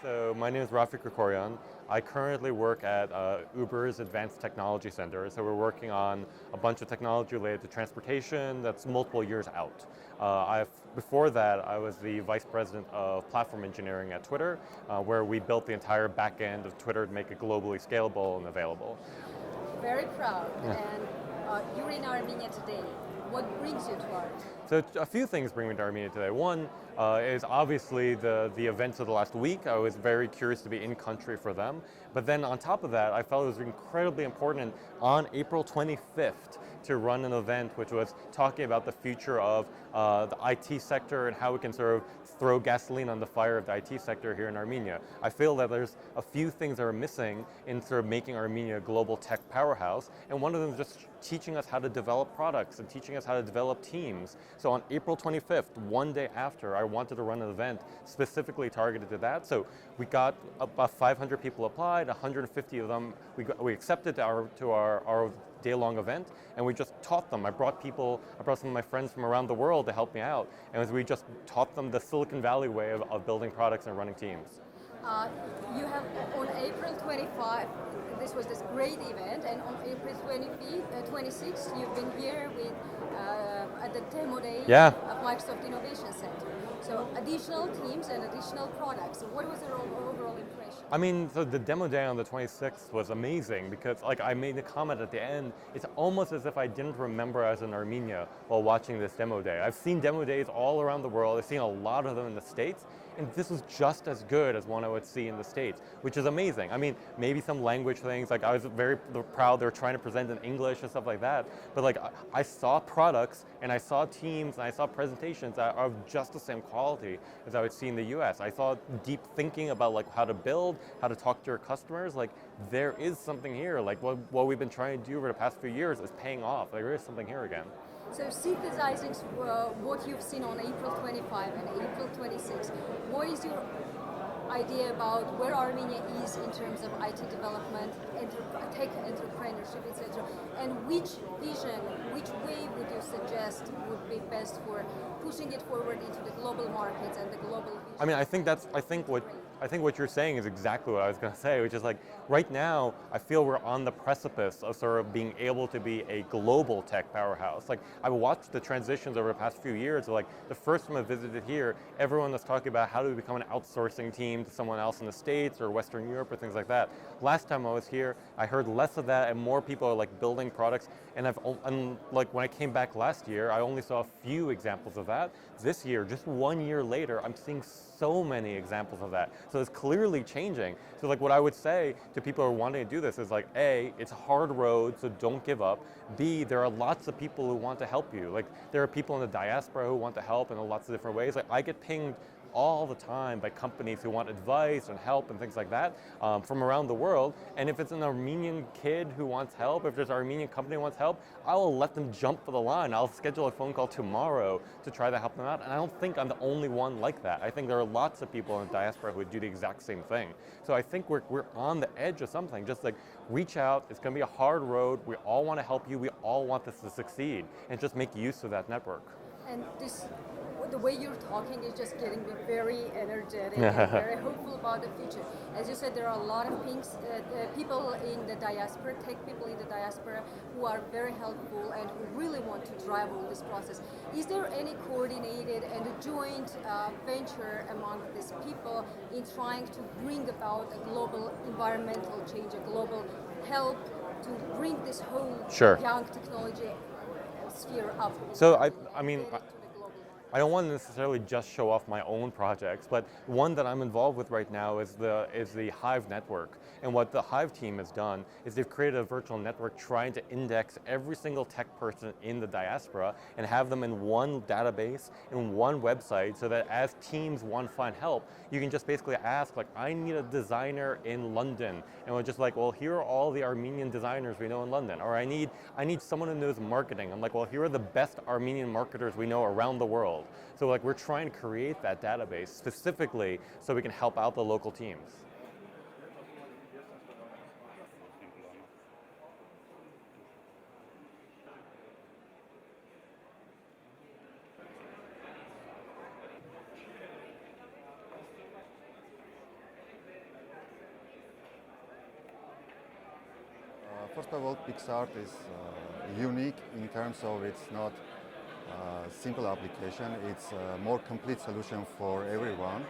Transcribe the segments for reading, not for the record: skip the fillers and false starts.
So my name is Rafi Krikorian. I currently work at Uber's Advanced Technology Center. So we're working on a bunch of technology related to transportation that's multiple years out. Before that, I was the vice president of platform engineering at Twitter, where we built the entire back end of Twitter to make it globally scalable and available. Very proud. And you're in Armenia today. What brings you to Armenia? So a few things bring me to Armenia today. One is obviously the events of the last week. I was very curious to be in country for them. But then on top of that, I felt it was incredibly important on April 25th to run an event which was talking about the future of the IT sector and how we can sort of throw gasoline on the fire of the IT sector here in Armenia. I feel that there's a few things that are missing in sort of making Armenia a global tech powerhouse, and one of them is just teaching us how to develop products and teaching us how to develop teams. So on April 25th, one day after, I wanted to run an event specifically targeted to that. So we got about 500 people applied, 150 of them we accepted to our day-long event, and we just taught them. I brought some of my friends from around the world to help me out, and we just taught them the Silicon Valley way of building products and running teams. You have, on April 25, this was this great event, and on April 26th, you've been here at the demo day of Microsoft Innovation Center. So additional teams and additional products. So what was your overall impression? I mean, so the demo day on the 26th was amazing because, like, I made a comment at the end. It's almost as if I didn't remember I was in Armenia while watching this demo day. I've seen demo days all around the world. I've seen a lot of them in the States, and this was just as good as one I would see in the States, which is amazing. I mean, maybe some language things, like I was very proud they were trying to present in English and stuff like that, but like I saw products and I saw teams and I saw presentations that are of just the same quality as I would see in the US. I saw deep thinking about like how to build, how to talk to your customers. Like there is something here, like what we've been trying to do over the past few years is paying off. Like, there is something here again. So synthesizing what you've seen on April 25 and April 26, what is your idea about where Armenia is in terms of IT development, tech entrepreneurship, etc., and which vision, which way would you suggest would be best for pushing it forward into the global markets and the global vision? I mean, I think what you're saying is exactly what I was going to say, which is like right now I feel we're on the precipice of sort of being able to be a global tech powerhouse. Like I've watched the transitions over the past few years. Like the first time I visited here, everyone was talking about how do we become an outsourcing team to someone else in the States or Western Europe or things like that. Last time I was here, I heard less of that and more people are like building products. And like when I came back last year, I only saw a few examples of that. This year, just 1 year later, I'm seeing so many examples of that. So it's clearly changing. So like what I would say to people who are wanting to do this is like, A, it's a hard road, so don't give up. B, there are lots of people who want to help you. Like there are people in the diaspora who want to help in lots of different ways. Like I get pinged all the time by companies who want advice and help and things like that from around the world. And if it's an Armenian kid who wants help, if there's an Armenian company who wants help, I will let them jump for the line. I'll schedule a phone call tomorrow to try to help them out. And I don't think I'm the only one like that. I think there are lots of people in the diaspora who would do the exact same thing. So I think we're on the edge of something. Just like reach out. It's going to be a hard road. We all want to help you. We all want this to succeed. And just make use of that network. And the way you're talking is just getting me very energetic and very hopeful about the future. As you said, there are a lot of people in the diaspora, tech people in the diaspora, who are very helpful and who really want to drive all this process. Is there any coordinated and a joint venture among these people in trying to bring about a global environmental change, a global help to bring this whole young technology sphere up? So I mean, I don't want to necessarily just show off my own projects, but one that I'm involved with right now is the Hive network. And what the Hive team has done is they've created a virtual network trying to index every single tech person in the diaspora and have them in one database, in one website, so that as teams want to find help, you can just basically ask, like, I need a designer in London. And we're just like, well, here are all the Armenian designers we know in London. Or I need someone who knows marketing. I'm like, well, here are the best Armenian marketers we know around the world. So like we're trying to create that database specifically so we can help out the local teams. First of all, PixArt is unique in terms of it's not simple application. It's a more complete solution for everyone.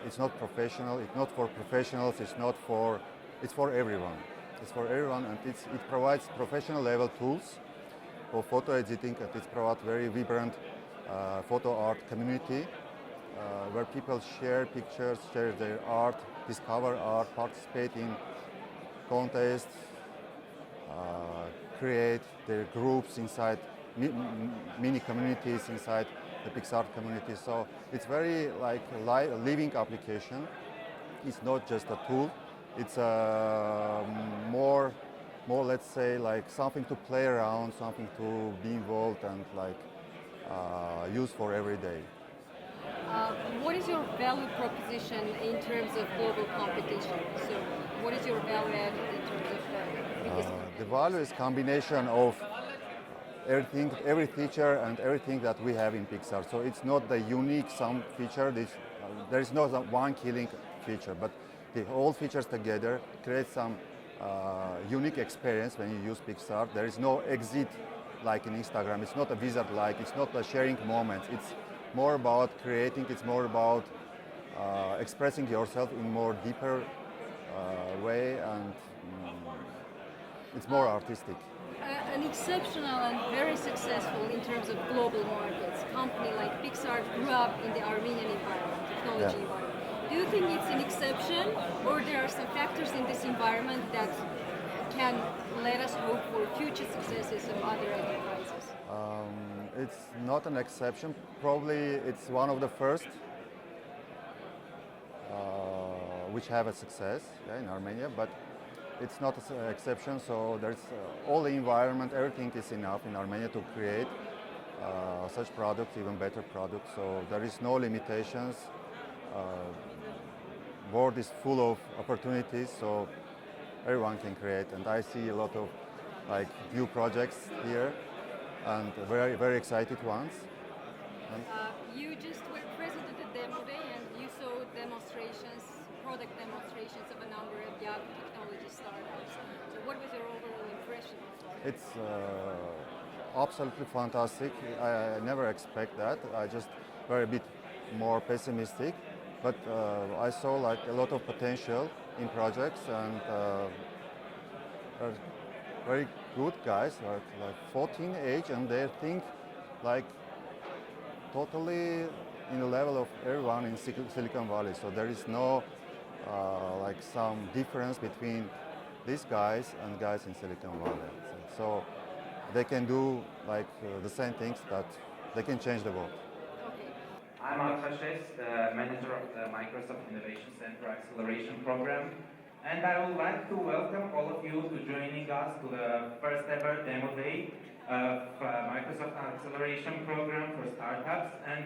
It's not professional. It's not for professionals. It's for everyone. It's for everyone, and it provides professional level tools for photo editing, and it provides very vibrant photo art community where people share pictures, share their art, discover art, participate in contests, create their groups inside mini communities inside the PixArt community. So it's very like a living application. It's not just a tool. It's more, let's say, like something to play around, something to be involved and like use for every day. What is your value proposition in terms of global competition? So, what is your value add in terms of biggest? The value is combination of everything, every feature and everything that we have in PixArt. So it's not the unique some feature. There is no one killing feature, but the all features together create some unique experience when you use PixArt. There is no exit like in Instagram. It's not a wizard like. It's not a sharing moment. It's more about creating. It's more about expressing yourself in more deeper way, and it's more artistic. An exceptional and very successful in terms of global markets company like PixArt grew up in the Armenian environment, technology environment. Do you think it's an exception, or there are some factors in this environment that can let us hope for future successes of other enterprises? It's not an exception. Probably it's one of the first which have a success in Armenia, but it's not an exception. So there's all the environment, everything is enough in Armenia to create such products, even better products. So there is no limitations. World is full of opportunities, so everyone can create. And I see a lot of like new projects here, and very very excited ones. You just were present at the demo day, and you saw demonstrations, product demonstrations of a number of young technology startups. So what was your overall impression? It's absolutely fantastic. I never expect that. I just were a bit more pessimistic, but I saw like a lot of potential in projects, and are very good guys, like 14 age, and they think like totally in the level of everyone in Silicon Valley. So there is no like some difference between these guys and guys in Silicon Valley. So they can do like the same things, that they can change the world. I'm Altashes, the manager of the Microsoft Innovation Center Acceleration Program, and I would like to welcome all of you to joining us to the first ever demo day of Microsoft Acceleration Program for startups, and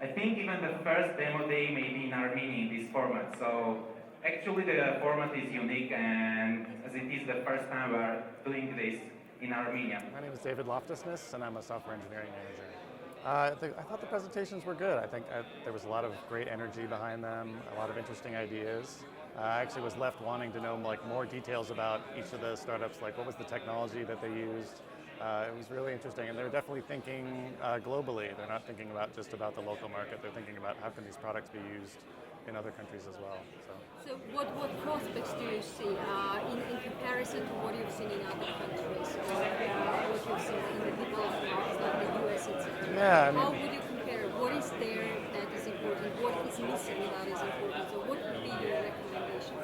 I think even the first demo day may be in Armenia in this format. So actually the format is unique, and as it is the first time we're doing this in Armenia. My name is David Loftusness, and I'm a software engineering manager. I thought the presentations were good. I think there was a lot of great energy behind them, a lot of interesting ideas. I actually was left wanting to know like more details about each of the startups, like what was the technology that they used. It was really interesting, and they're definitely thinking globally. They're not thinking just about the local market. They're thinking about how can these products be used in other countries as well. So what prospects do you see in comparison to what you've seen in other countries, or what you've seen in the developed markets like the US, etc.? Yeah, How would you compare? What is there that is important? What is missing that is important? So what would be your recommendation?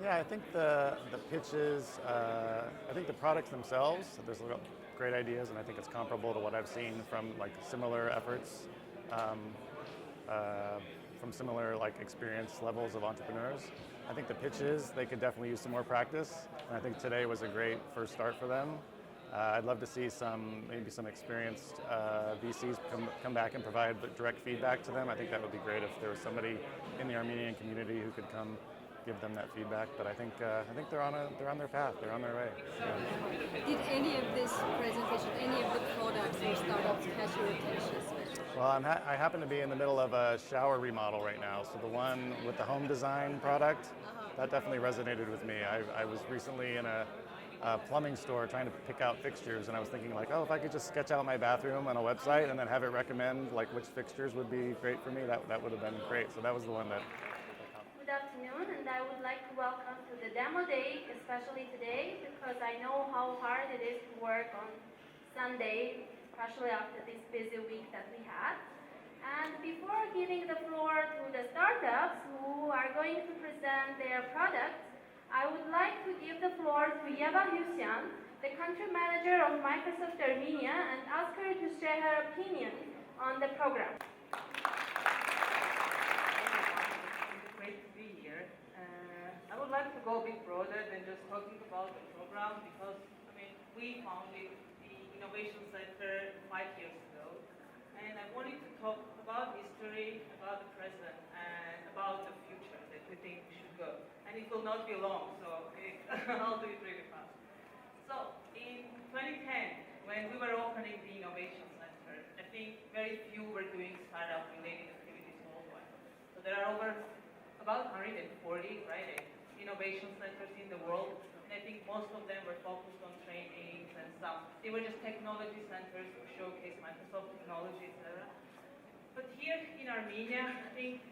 Yeah, I think the pitches, I think the products themselves, there's a lot of great ideas, and I think it's comparable to what I've seen from like similar efforts, from similar like experience levels of entrepreneurs. I think the pitches, they could definitely use some more practice, and I think today was a great first start for them. I'd love to see maybe some experienced VCs come back and provide direct feedback to them. I think that would be great if there was somebody in the Armenian community who could come give them that feedback. But I think they're on their path. They're on their way. Yeah. Did any of this presentation, any of the products or startups catch your attention? Well, I happen to be in the middle of a shower remodel right now. So the one with the home design product, that definitely resonated with me. I was recently in a plumbing store trying to pick out fixtures, and I was thinking like, oh, if I could just sketch out my bathroom on a website and then have it recommend like which fixtures would be great for me, that would have been great. So that was the one that. Good afternoon, and I would like to welcome to the demo day, especially today, because I know how hard it is to work on Sunday, especially after this busy week that we had. And before giving the floor to the startups who are going to present their products, I would like to give the floor to Yeva Husyan, the country manager of Microsoft Armenia, and ask her to share her opinion on the program. It's great to be here. I would like to go a bit broader than just talking about the program because, we founded the Innovation Center 5 years ago, and I wanted to talk about history, about the present, and about the future that we think we should go. And it will not be long, so I'll do it really fast. So, in 2010, when we were opening the Innovation Center, I think very few were doing startup-related activities worldwide. So there are about 140, right, innovation centers in the world, and I think most of them were focused on trainings and some. They were just technology centers to showcase Microsoft technology, etc. But here in Armenia, I think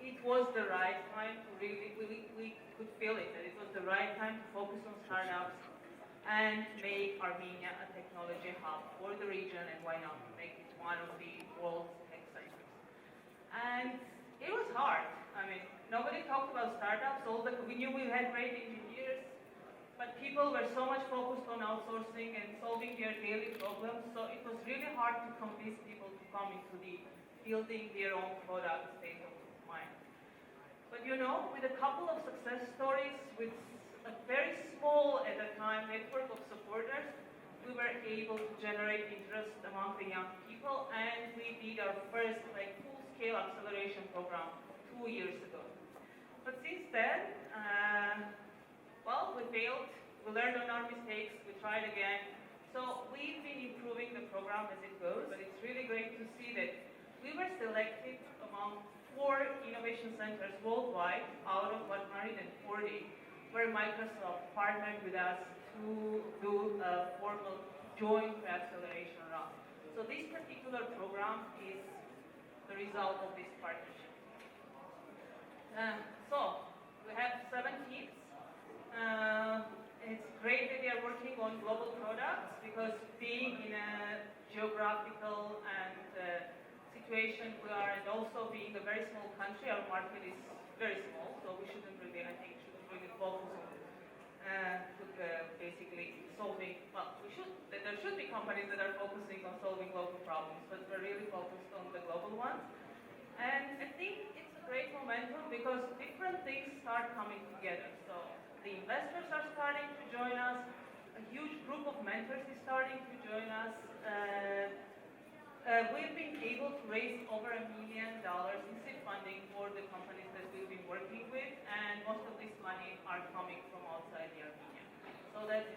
it was the right time to we could feel it, that it was the right time to focus on startups and make Armenia a technology hub for the region, and why not make it one of the world's tech centers. And it was hard. Nobody talked about startups. We knew we had great engineers, but people were so much focused on outsourcing and solving their daily problems, so it was really hard to convince people to come into the building their own product state of mind. But with a couple of success stories, with a very small, at the time, network of supporters, we were able to generate interest among the young people, and we did our first full-scale acceleration program 2 years ago. But since then, we failed. We learned on our mistakes. We tried again. So we've been improving the program as it goes, but it's really great to see that we were selected among 4 innovation centers worldwide out of 140, where Microsoft partnered with us to do a formal joint acceleration round. So this particular program is the result of this partnership. So we have 7 teams. It's great that they are working on global products because being in a geographical and situation we are, and also being a very small country, our market is very small, so we shouldn't really, focus on basically solving, there should be companies that are focusing on solving local problems, but we're really focused on the global ones. And I think it's a great momentum because different things start coming together. So the investors are starting to join us, a huge group of mentors is starting to join us. We've been able to raise over $1 million in seed funding for the companies that we've been working with, and most of this money are coming from outside the Armenia. So that's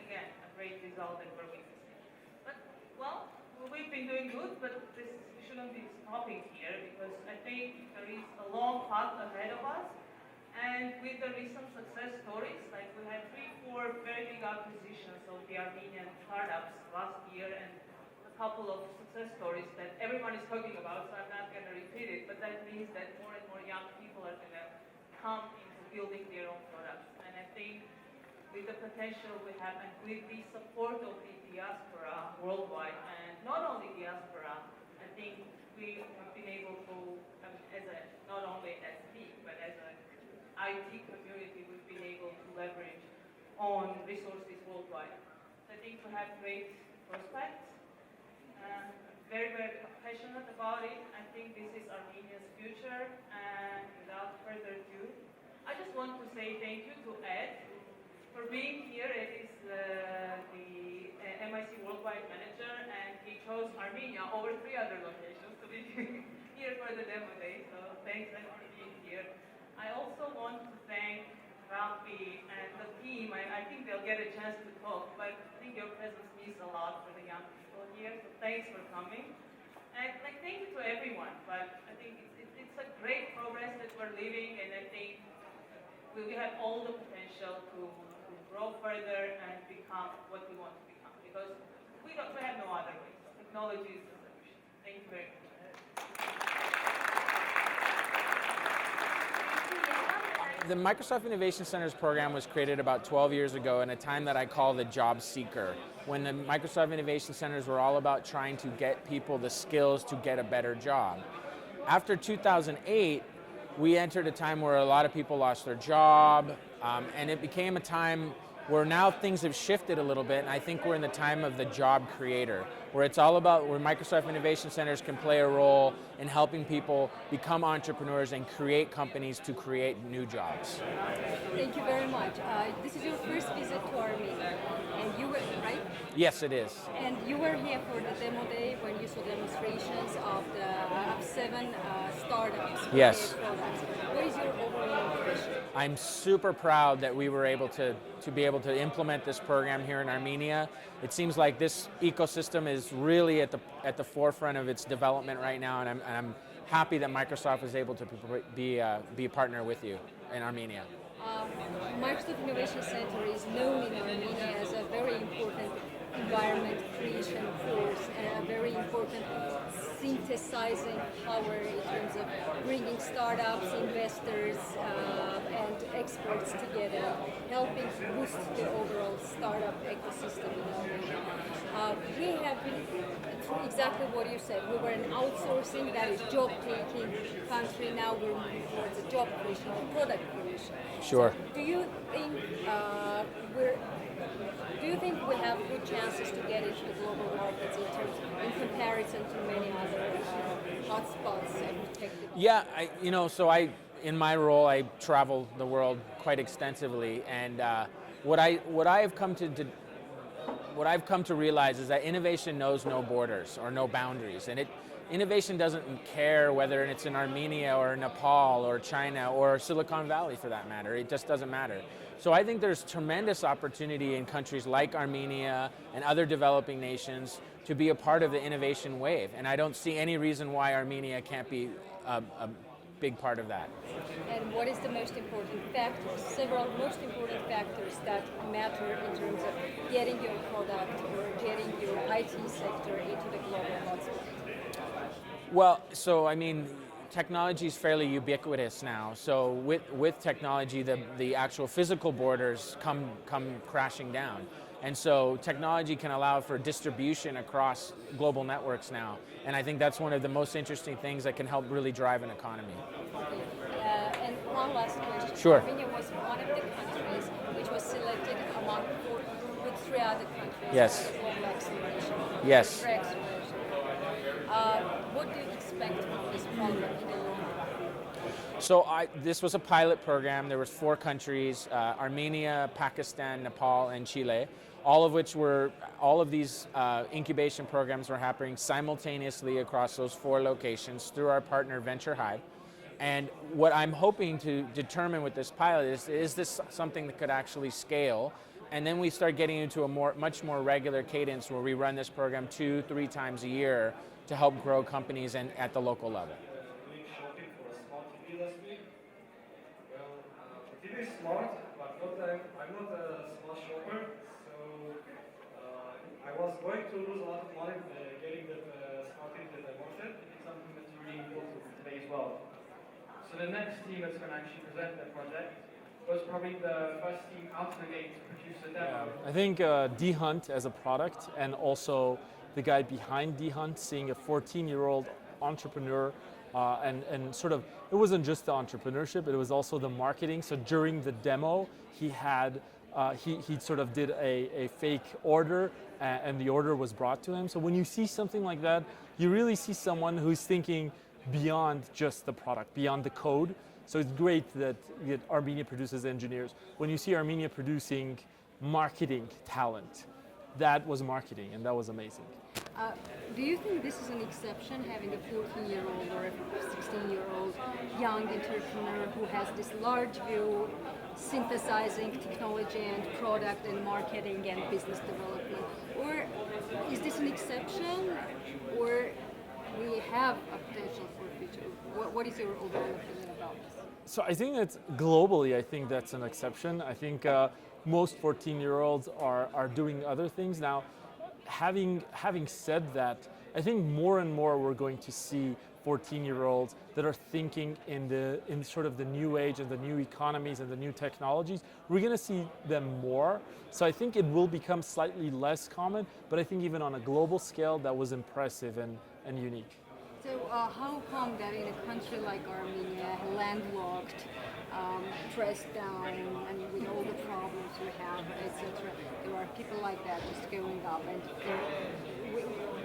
again, a great result that we're witnessing. But, we've been doing good, but this shouldn't be stopping here because I think there is a long path ahead of us. And with the recent success stories, like we had 3-4 very big acquisitions of the Armenian startups last year, and a couple of success stories that everyone is talking about, so I'm not going to repeat it, but that means that more and more young people are going to come into building their own products. And I think with the potential we have and with the support of the diaspora worldwide, and not only diaspora, I think we have been able to, not only as me, but as an IT community, we've been able to leverage on resources worldwide. So I think we have great prospects. Very, very passionate about it. I think this is Armenia's future, and without further ado, I just want to say thank you to Ed for being here. Ed is the MIC Worldwide Manager, and he chose Armenia over 3 other locations to be here for the demo day, so thanks Ed for being here. I also want to thank Rafi and the team. I think they'll get a chance to talk, but I think your presence means a lot for the young people here, so thanks for coming. And thank you to everyone, but I think it's a great progress that we're living, and I think we have all the potential to grow further and become what we want to become. Because we have no other way. Technology is the solution. Thank you very much. The Microsoft Innovation Centers program was created about 12 years ago in a time that I call the job seeker, when the Microsoft Innovation Centers were all about trying to get people the skills to get a better job. After 2008, we entered a time where a lot of people lost their job, and it became a time where now things have shifted a little bit, and I think we're in the time of the job creator, where it's all about where Microsoft Innovation Centers can play a role in helping people become entrepreneurs and create companies to create new jobs. Thank you very much. This is your first visit to Armenia, and you were, right? Yes, it is. And you were here for the demo day when you saw demonstrations of the 7 startups. Yes. Products. What is your overall impression? I'm super proud that we were able to be able to implement this program here in Armenia. It seems like this ecosystem is really at the forefront of its development right now, and I'm happy that Microsoft is able to be a partner with you in Armenia. Microsoft Innovation Center is known in Armenia as a very important environment creation force and a very important synthesizing power in terms of bringing startups, investors, and experts together, helping boost the overall startup ecosystem in Armenia. We have been through exactly what you said. We were an outsourcing, that is job-taking country. Now we're moving towards a job creation and product creation. Sure. So do you think we have good chances to get into the global markets in comparison to many other hotspots and tech? Yeah, in my role, I travel the world quite extensively, and what I've come to realize is that innovation knows no borders or no boundaries, and innovation doesn't care whether it's in Armenia or Nepal or China or Silicon Valley for that matter. It just doesn't matter. So I think there's tremendous opportunity in countries like Armenia and other developing nations to be a part of the innovation wave, and I don't see any reason why Armenia can't be a big part of that. And what is the most important factors, several most important factors that matter in terms of getting your product or getting your IT sector into the global hotspot? Well, technology is fairly ubiquitous now. So with technology, the actual physical borders come crashing down. And so technology can allow for distribution across global networks now. And I think that's one of the most interesting things that can help really drive an economy. Okay. And one last question. Sure. Armenia was one of the countries which was selected among with 3 other countries. Yes. For global acceleration. Yes. For acceleration. What do you expect from this program in the long run? So this was a pilot program. There was 4 countries, Armenia, Pakistan, Nepal, and Chile, all of these incubation programs were happening simultaneously across those 4 locations through our partner Venture Hive. And what I'm hoping to determine with this pilot is this something that could actually scale? And then we start getting into a much more regular cadence where we run this program 2-3 times a year to help grow companies and at the local level. Shopping for a smart TV last week. Well, the TV is smart, but I'm not a smart shopper, so I was going to lose a lot of money getting that smart TV that I wanted. It's something that's really important today as well. So the next team that's going to actually present the project was probably the first team out of the gate to produce a demo. I think D-Hunt as a product, and also the guy behind D-Hunt, seeing a 14-year-old entrepreneur, and sort of, it wasn't just the entrepreneurship, it was also the marketing. So during the demo, he had, he sort of did a fake order, and the order was brought to him. So when you see something like that, you really see someone who's thinking beyond just the product, beyond the code. So it's great that Armenia produces engineers. When you see Armenia producing marketing talent, that was marketing, and that was amazing. Do you think this is an exception, having a 14-year-old or a 16-year-old young entrepreneur who has this large view, synthesizing technology and product and marketing and business development? Or is this an exception, or we have the potential for the future? What is your overall opinion about this? So I think that globally, I think that's an exception. I think most 14-year-olds are doing other things now. Having said that, I think more and more we're going to see 14-year-olds that are thinking in sort of the new age and the new economies and the new technologies. We're going to see them more. So I think it will become slightly less common, but I think even on a global scale, that was impressive and unique. So how come that in a country like Armenia, landlocked, pressed down, and with all the problems we have, etc., there are people like that just going up, and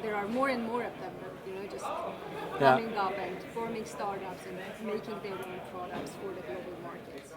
there are more and more of them, just coming up and forming startups and making their own products for the global markets.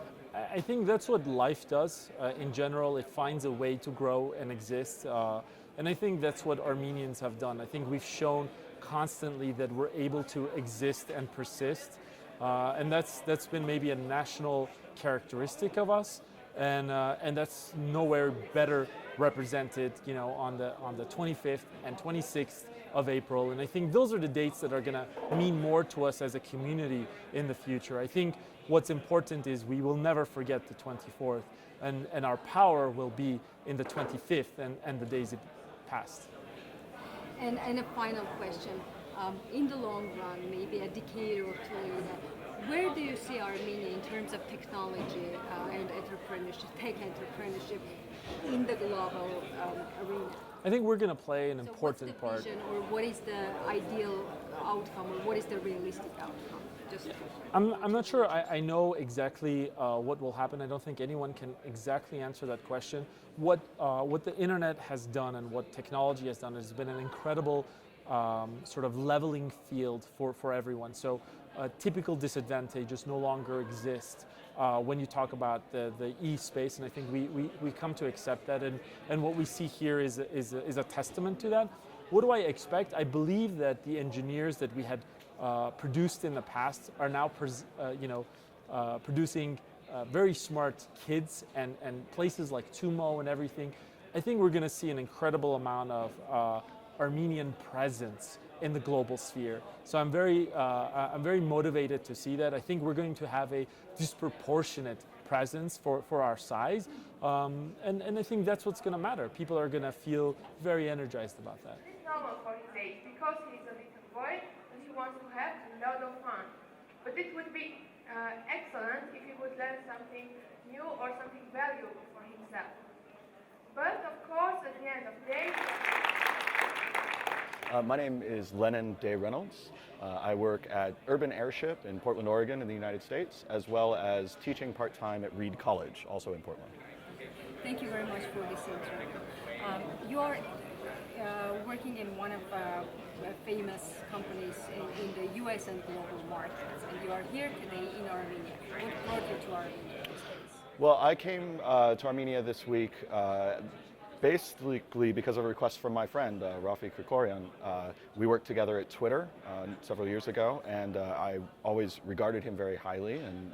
I think that's what life does in general. It finds a way to grow and exist. And I think that's what Armenians have done. I think we've shown constantly that we're able to exist and persist. And that's been maybe a national characteristic of us. And that's nowhere better represented, on the 25th and 26th of April. And I think those are the dates that are going to mean more to us as a community in the future. I think what's important is we will never forget the 24th, and our power will be in the 25th and the days it passed. And a final question, in the long run, maybe a decade or two later, where do you see Armenia in terms of technology and entrepreneurship, tech entrepreneurship in the global arena? I think we're going to play an important part. What's the vision, or what is the ideal outcome, or what is the realistic outcome? I'm not sure I know exactly what will happen. I don't think anyone can exactly answer that question. What the internet has done and what technology has done has been an incredible sort of leveling field for everyone. So typical disadvantages no longer exist when you talk about the e-space, and I think we come to accept that, and what we see here is a testament to that. What do I expect? I believe that the engineers that we had produced in the past are now producing very smart kids and places like Tumo and everything. I think we're going to see an incredible amount of Armenian presence in the global sphere. So I'm very motivated to see that. I think we're going to have a disproportionate presence for our size, and I think that's what's going to matter. People are going to feel very energized about that. It's normal for his age because he's a little boy and he wants to have a lot of fun. But it would be excellent if he would learn something new or something valuable for himself. But of course, at the end of the day, my name is Lennon Day Reynolds. I work at Urban Airship in Portland, Oregon in the United States, as well as teaching part-time at Reed College, also in Portland. Thank you very much for this interview. You are working in one of famous companies in the US and global markets, and you are here today in Armenia. What brought you to Armenia these days? Well, I came to Armenia this week basically because of a request from my friend, Rafi Krikorian. We worked together at Twitter several years ago, and I always regarded him very highly and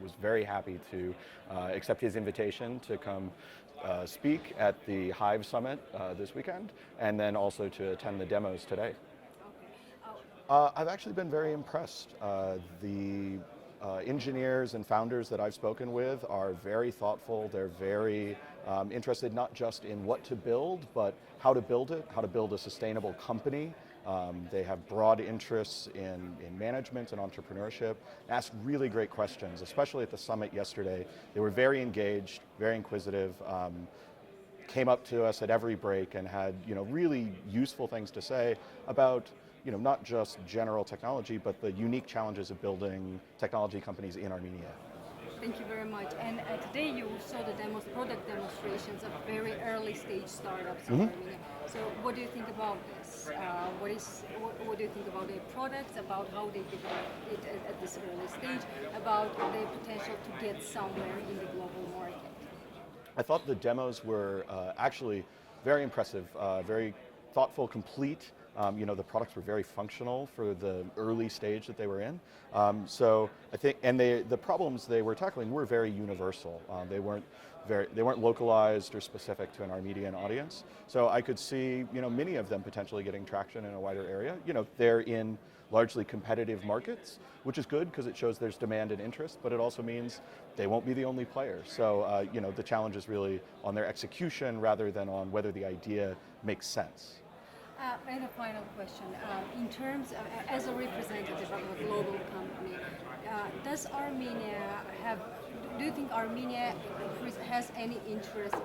was very happy to accept his invitation to come speak at the Hive Summit this weekend, and then also to attend the demos today. I've actually been very impressed. The engineers and founders that I've spoken with are very thoughtful. They're very interested not just in what to build, but how to build it, how to build a sustainable company. They have broad interests in management and entrepreneurship, asked really great questions, especially at the summit yesterday. They were very engaged, very inquisitive, came up to us at every break and had really useful things to say about not just general technology, but the unique challenges of building technology companies in Armenia. Thank you very much. And today you saw the product demonstrations of very early stage startups in Armenia. So what do you think about this? What do you think about their products, about how they develop it at this early stage, about their potential to get somewhere in the global market? I thought the demos were actually very impressive, very thoughtful, complete. The products were very functional for the early stage that they were in. So I think, and the problems they were tackling were very universal. They weren't localized or specific to an Armenian audience. So I could see, many of them potentially getting traction in a wider area. They're in largely competitive markets, which is good because it shows there's demand and interest, but it also means they won't be the only player. So the challenge is really on their execution rather than on whether the idea makes sense. And a final question. In terms of, as a representative of a global company, does Armenia have, do you think Armenia has any interest,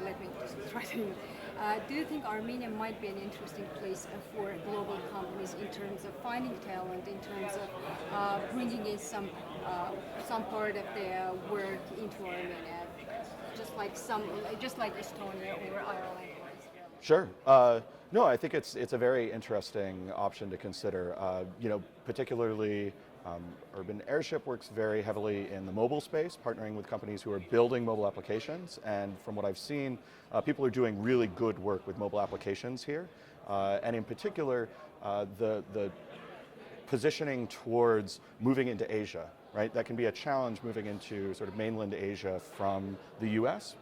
let me just try to, do you think Armenia might be an interesting place for global companies in terms of finding talent, in terms of bringing in some part of their work into Armenia, just like Estonia or Ireland? Sure. No, I think it's a very interesting option to consider. Particularly Urban Airship works very heavily in the mobile space, partnering with companies who are building mobile applications. And from what I've seen, people are doing really good work with mobile applications here. And in particular, the positioning towards moving into Asia, right? That can be a challenge moving into sort of mainland Asia from the US.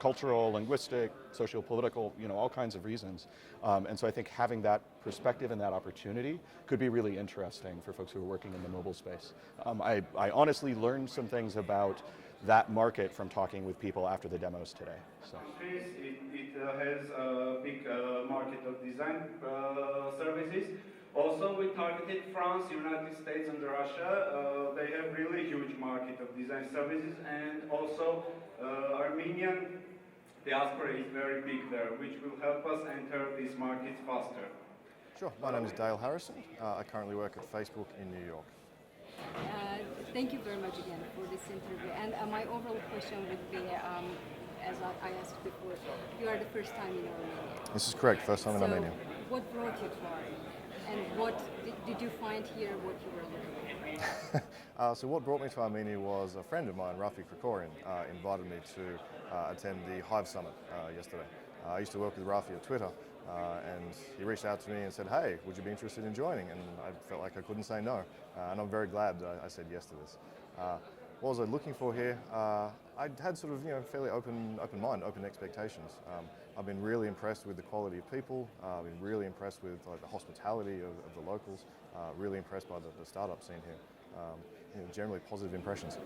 Cultural, linguistic, socio-political, all kinds of reasons. And so I think having that perspective and that opportunity could be really interesting for folks who are working in the mobile space. I honestly learned some things about that market from talking with people after the demos today. So. It has a big market of design services. Also, we targeted France, United States, and Russia. They have really huge market of design services, and also Armenian diaspora is very big there, which will help us enter these markets faster. Sure. My name is Dale Harrison. I currently work at Facebook in New York. Thank you very much again for this interview. And my overall question would be, as I asked before, you are the first time in Armenia. This is correct, first time in Armenia. What brought you to Armenia? And what did you find here what you were looking for? So what brought me to Armenia was a friend of mine, Rafi Krikorian, invited me to attend the Hive Summit yesterday. I used to work with Rafi at Twitter, and he reached out to me and said, hey, would you be interested in joining? And I felt like I couldn't say no, and I'm very glad I said yes to this. What was I looking for here? I had sort of fairly open mind, open expectations. I've been really impressed with the quality of people. I've been really impressed with the hospitality of the locals. Really impressed by the startup scene here. Generally positive impressions.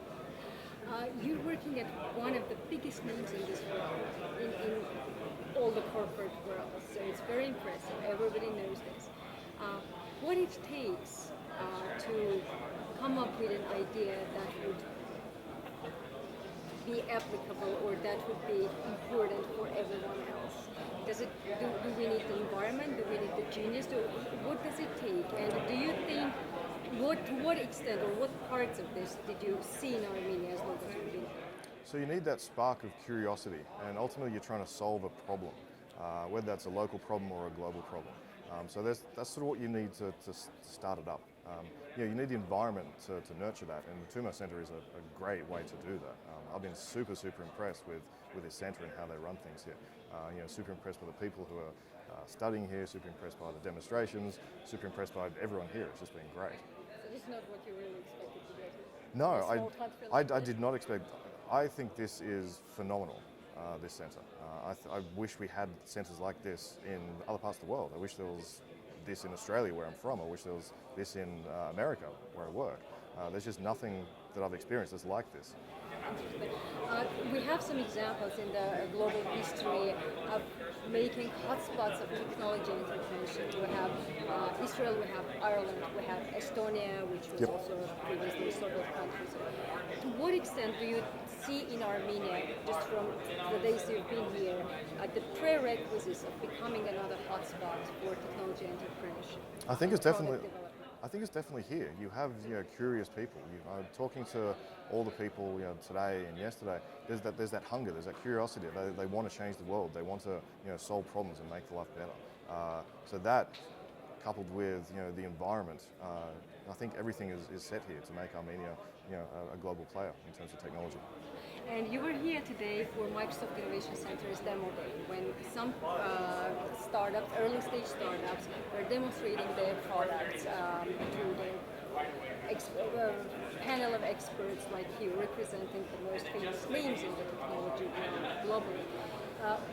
You're working at one of the biggest names in this world, in all the corporate world. So it's very impressive. Everybody knows this. What it takes to come up with an idea that would be applicable or that would be important for everyone else? Do we need the environment? Do we need the genius? What does it take? And do you think, to what extent or what parts of this did you see in Armenia as long as you've been here? So you need that spark of curiosity, and ultimately you're trying to solve a problem, whether that's a local problem or a global problem. So that's sort of what you need to start it up. You need the environment to nurture that, and the Tumo Center is a great way to do that. I've been super impressed with this center and how they run things here. Super impressed by the people who are studying here, super impressed by the demonstrations, super impressed by everyone here. It's just been great. So this is not what you really expected to get? No, I did not expect. I think this is phenomenal, this center. I wish we had centers like this in other parts of the world. I wish there was this in Australia, where I'm from. I wish there was this in America, where I work. There's just nothing that I've experienced that's like this. We have some examples in the global history of making hotspots of technology intervention. We have Israel, we have Ireland, we have Estonia, which was also previously a Soviet country. So to what extent do you see in Armenia, just from the days you've been here, the prerequisites of becoming another hotspot for technology entrepreneurship? I think it's definitely here. You have curious people. Talking to all the people today and yesterday, there's that hunger, there's that curiosity. They want to change the world. They want to solve problems and make life better. So that, coupled with the environment, I think everything is set here to make Armenia a global player in terms of technology. And you were here today for Microsoft Innovation Center's demo day, when some startups, early stage startups, were demonstrating their products to the panel of experts like you, representing the most famous names in the technology globally.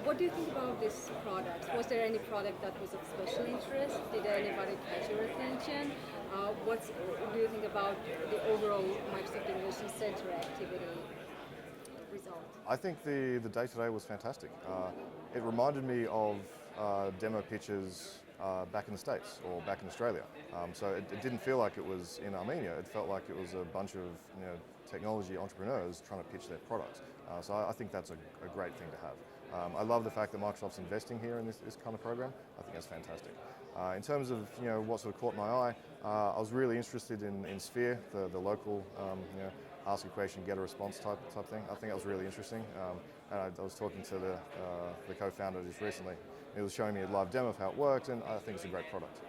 What do you think about this product? Was there any product that was of special interest? Did anybody catch your attention? What do you think about the overall Microsoft Innovation Center activity result? I think the day today was fantastic. It reminded me of demo pitches back in the States or back in Australia. So it didn't feel like it was in Armenia. It felt like it was a bunch of technology entrepreneurs trying to pitch their products. So I think that's a great thing to have. I love the fact that Microsoft's investing here in this kind of program. I think that's fantastic. In terms of what sort of caught my eye, I was really interested in Sphere, the local ask a question, get a response type thing. I think that was really interesting. And I was talking to the co-founder just recently. He was showing me a live demo of how it worked, and I think it's a great product.